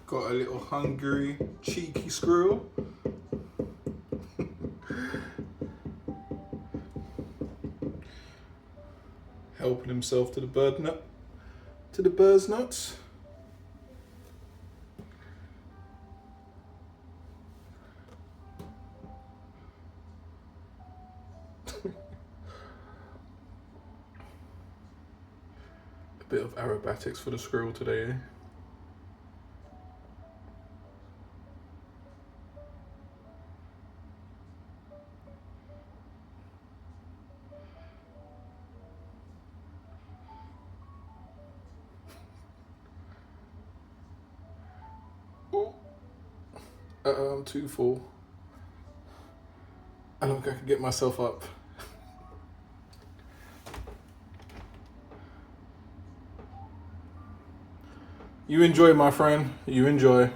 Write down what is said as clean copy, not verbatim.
Got a little hungry, cheeky squirrel. Helping himself to the bird's nuts. A bit of aerobatics for the squirrel today, eh? Oh, I'm too full. I don't think I can get myself up. You enjoy, my friend. You enjoy.